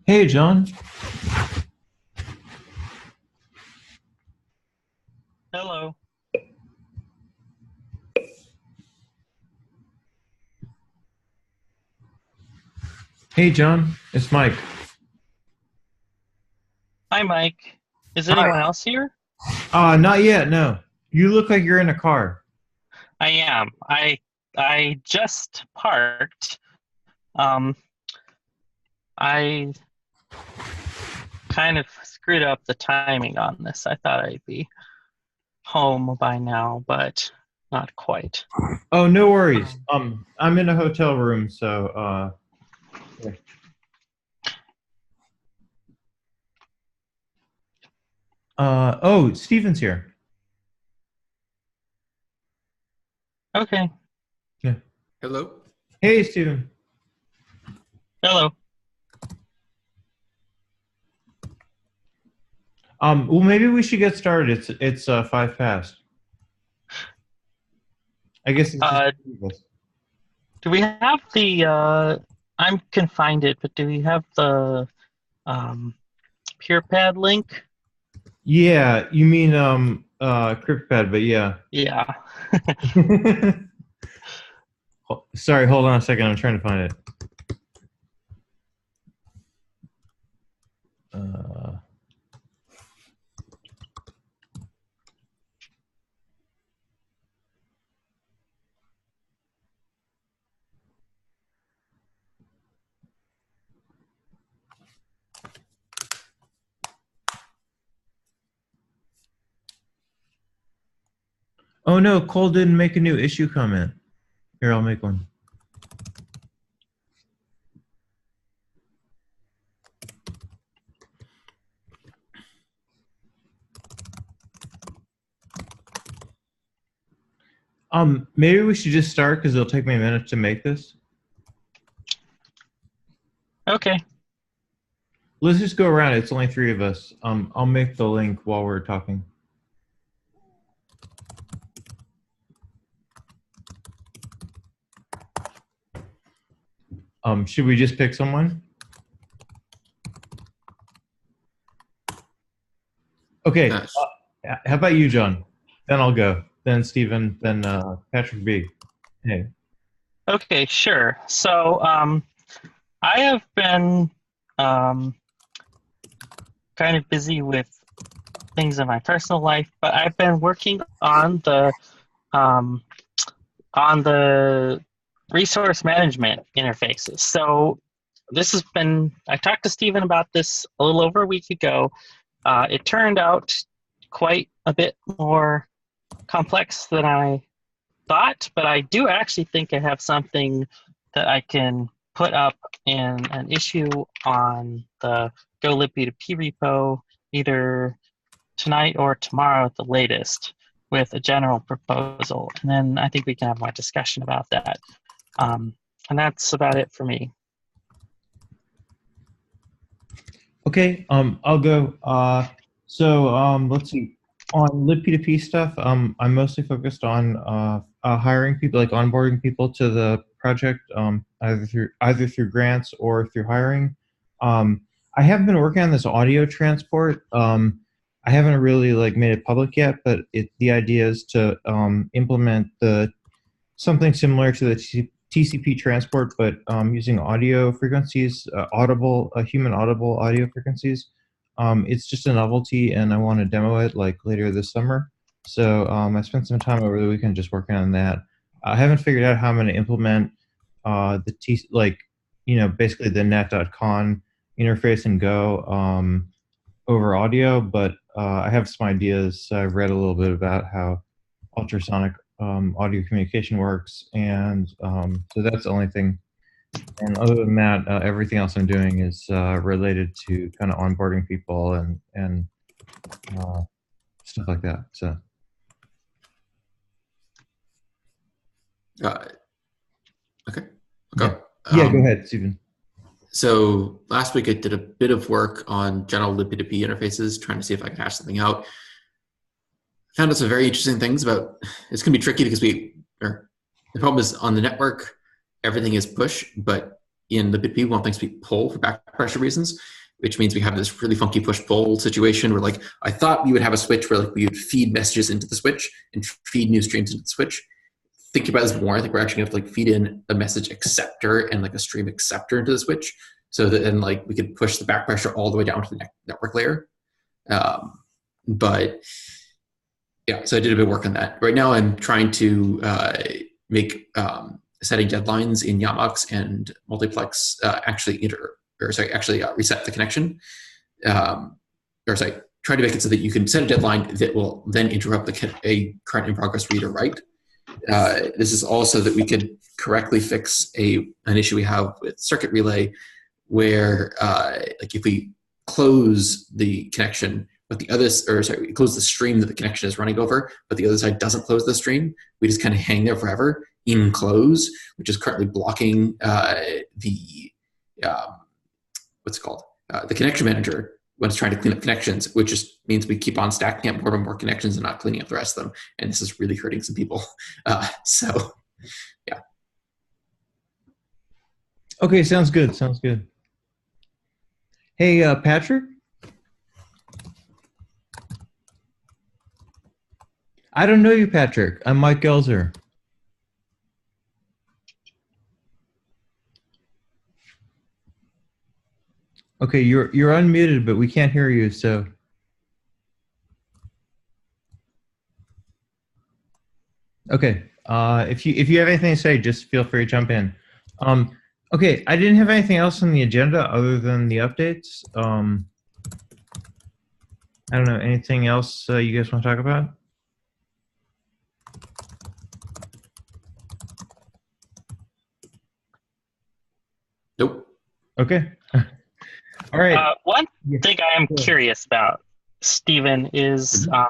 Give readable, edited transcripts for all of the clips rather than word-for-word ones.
Hey, John. Hello. Hey, John. It's Mike. Hi, Mike. Is Hi. anyone else here? Not yet. No. You look like you're in a car. I am. I just parked. Um, I kind of screwed up the timing on this. I thought I'd be home by now, but not quite. Oh, no worries. Um, I'm in a hotel room, so yeah. Oh, Steven's here. okay. Yeah. Hello. Hey, Steven. Hello. Well, maybe we should get started. It's 5 past. I guess it's just Uh, us. do we have I'm confined it, but do we have the um, PurePad link? Yeah, you mean CryptPad, but yeah. Yeah. Sorry, hold on a second. I'm trying to find it. Uh, oh no, Cole didn't make a new issue comment. Here, I'll make one. Maybe we should just start because it'll take me a minute to make this. Okay. Let's just go around. It's only three of us. I'll make the link while we're talking. Should we just pick someone? Okay. Uh, How about you, John? Then I'll go. Then Stephen. Then Patrick B. Hey. Okay, sure. So, I have been um, kind of busy with things in my personal life, but I've been working um, on the resource management interfaces. So this has been I talked to Stephen about this a little over a week ago. It turned out quite a bit more complex than I thought, but I do actually think I have something that I can put up in an issue on the GoLibP2P repo either tonight or tomorrow at the latest with a general proposal. And then I think we can have more discussion about that. And that's about it for me. Okay. I'll go. Let's see. On libp2p stuff, I'm mostly focused on hiring people, like onboarding people to the project, either through grants or through hiring. Um, I have been working on this audio transport. I haven't really like made it public yet, but the idea is to implement the something similar to the TCP transport, but using audio frequencies, human audible audio frequencies. It's just a novelty, and I want to demo it like later this summer. So I spent some time over the weekend just working on that. I haven't figured out how I'm going to implement basically the net.con interface in Go over audio, but I have some ideas. I've read a little bit about how ultrasonic audio communication works, and so that's the only thing. And other than that, everything else I'm doing is related to kind of onboarding people and uh, stuff like that. So uh, okay. yeah, Go. yeah. Go ahead, Stephen. So last week I did a bit of work on general libp2p interfaces, trying to see if I could hash something out. Found out some very interesting things about. It's going to be tricky because the problem is on the network, everything is push, but in libp2p, we want things to be pull for back pressure reasons. which means we have this really funky push-pull situation where like I thought we would have a switch where like we would feed messages into the switch and feed new streams into the switch. Thinking about this more, I think we're actually going to have to like feed in a message acceptor and like a stream acceptor into the switch, so that then like we could push the back pressure all the way down to the network layer. But yeah, so I did a bit of work on that. Right now, I'm trying to make setting deadlines in Yamux and multiplex actually reset the connection. Try to make it so that you can set a deadline that will then interrupt a current in progress read or write. This is also that we could correctly fix an issue we have with circuit relay, where like if we close the connection, but we close the stream that the connection is running over, but the other side doesn't close the stream, we just kind of hang there forever in close, which is currently blocking the connection manager when it's trying to clean up connections, which just means we keep on stacking up more and more connections and not cleaning up the rest of them. And this is really hurting some people. So, yeah. Okay, sounds good. Sounds good. Hey, Patrick? I don't know you, Patrick. I'm Mike Gelzer. Okay, you're unmuted, but we can't hear you, so. Okay, if you have anything to say, just feel free to jump in. Okay, I didn't have anything else on the agenda other than the updates. I don't know, anything else you guys want to talk about? Nope. Okay. All right. One thing I am curious about, Stephen, is I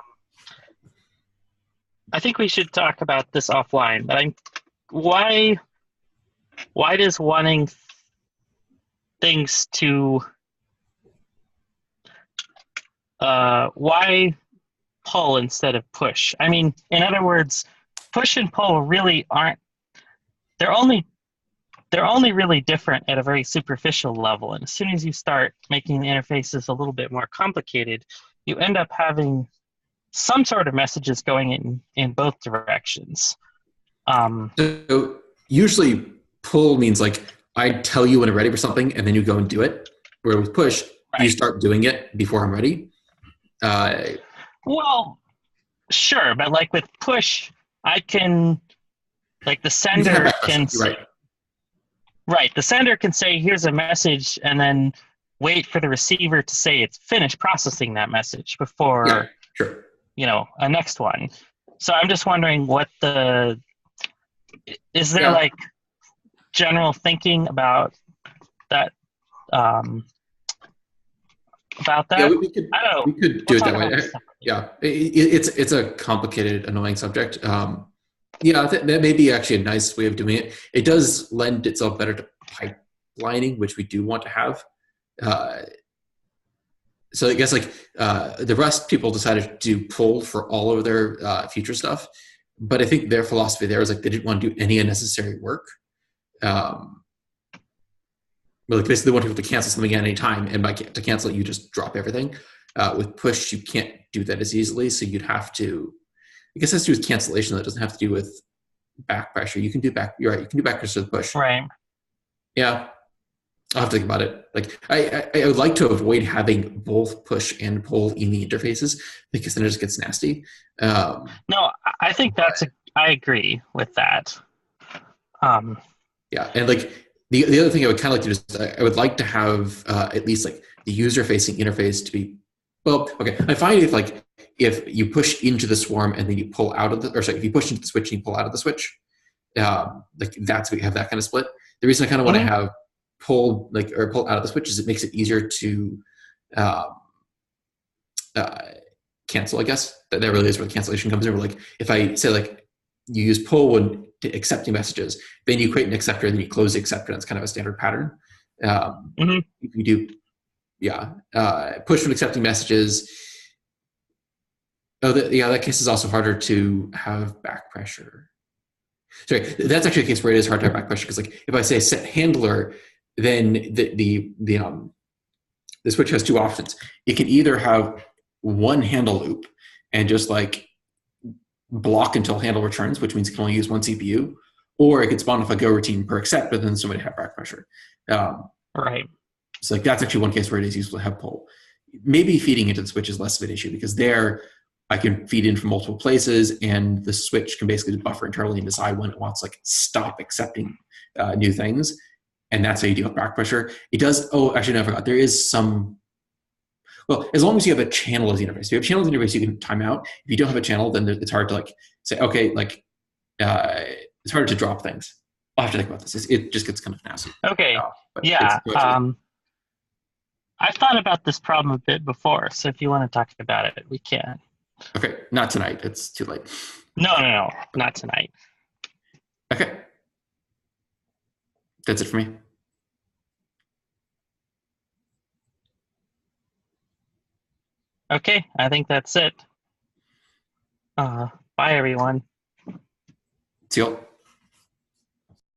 think we should talk about this offline. But why does wanting things to why pull instead of push? I mean, in other words, push and pull really aren't. They're only really different at a very superficial level. And as soon as you start making the interfaces a little bit more complicated, you end up having some sort of messages going in both directions. So usually pull means like I tell you when I'm ready for something and then you go and do it. Where with push, Right. You start doing it before I'm ready. Well, sure. But like with push, I can, like the You can have sender that can, question, right. right, the sender can say, here's a message, and then wait for the receiver to say it's finished processing that message before, Yeah, sure. a next one. So I'm just wondering is there Yeah. like general thinking about that? Yeah, we could I don't know. we could do We'll it talk that way. about this separately. Yeah, it's a complicated, annoying subject. Yeah, that may be actually a nice way of doing it. It does lend itself better to pipelining, which we do want to have. So I guess like the Rust people decided to pull for all of their future stuff, but I think their philosophy there is like they didn't want to do any unnecessary work. Like basically they want people to cancel something at any time, and to cancel it, you just drop everything. With push, you can't do that as easily, so you'd have to. I guess it has to do with cancellation. That doesn't have to do with back pressure. You can do back. You're right. You can do back pressure with push. Right. Yeah, I'll have to think about it. Like I would like to avoid having both push and pull in the interfaces because then it just gets nasty. No, I think I agree with that. Yeah, and like the other thing I would kind of like to do is I would like to have at least like the user-facing interface to be okay. I find if you push into the swarm and then you pull out of if you push into the switch and you pull out of the switch, like that's we have that kind of split. The reason I kind of want to have pull out of the switch is it makes it easier to cancel. I guess that really is where the cancellation comes in. Where like if I say like you use pull when accepting messages, then you create an acceptor, then you close the acceptor. That's kind of a standard pattern. If you do, push when accepting messages. That case is also harder to have back pressure. Sorry, that's actually a case where it is hard to have back pressure because like if I say set handler, then the the switch has two options. It can either have one handle loop and just like block until handle returns, which means it can only use one CPU, or it could spawn off a go routine per accept, but then somebody have back pressure. Right. So like that's actually one case where it is useful to have pull. Maybe feeding into the switch is less of an issue because there I can feed in from multiple places, and the switch can basically buffer internally and decide when it wants like stop accepting new things, and that's how you deal with back pressure. It does. Oh, actually, no, I forgot. There is some. Well, as long as you have a channel as the interface. If you have channel as the interface, you can time out. If you don't have a channel, then it's hard to like say, okay, like it's harder to drop things. I'll have to think about this. It just gets kind of nasty. Okay. But Yeah. it's I've thought about this problem a bit before, so if you want to talk about it, we can. okay, not tonight. It's too late. No, not tonight. Okay. That's it for me. Okay, I think that's it. Bye, everyone. See you all.